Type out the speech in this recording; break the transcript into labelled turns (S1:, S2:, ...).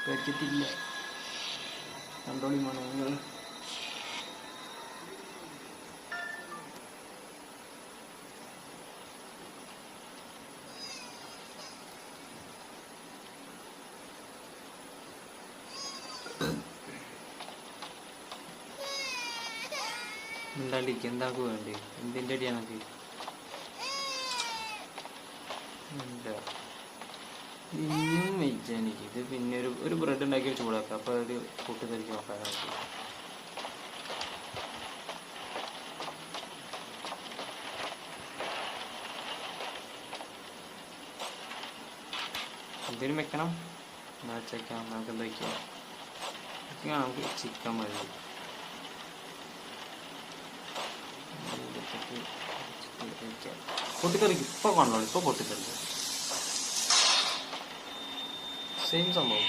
S1: കഴിച്ചിട്ടില്ല. കണ്ടോളി മോനെ നിങ്ങൾ. മിണ്ടാണ്ടിരിക്കുക. എന്താക്ക് വേണ്ടി? എന്തിൻ്റെ അടിയാണത്? എന്താ ഇനിയും വെച്ചാനിക്ക് ഇത്. പിന്നെ ഒരു ബ്രെഡ് ഉണ്ടാക്കി ചൂടാക്കുക. അപ്പോൾ ഒരു കൂട്ടുതലിക്ക് നോക്കാനാണ്. എന്തെങ്കിലും വെക്കണം. എന്നാ വെച്ചേക്കാം. നമുക്ക് എന്താ വയ്ക്കാം? നമുക്ക് ചിക്കൻ മതി. പൊട്ടിത്തെറിക്കും. ഇപ്പോൾ കൊണ്ടോളൂ. ഇപ്പോൾ പൊട്ടിത്തെറിക്കും. സെയിം സംഭവം.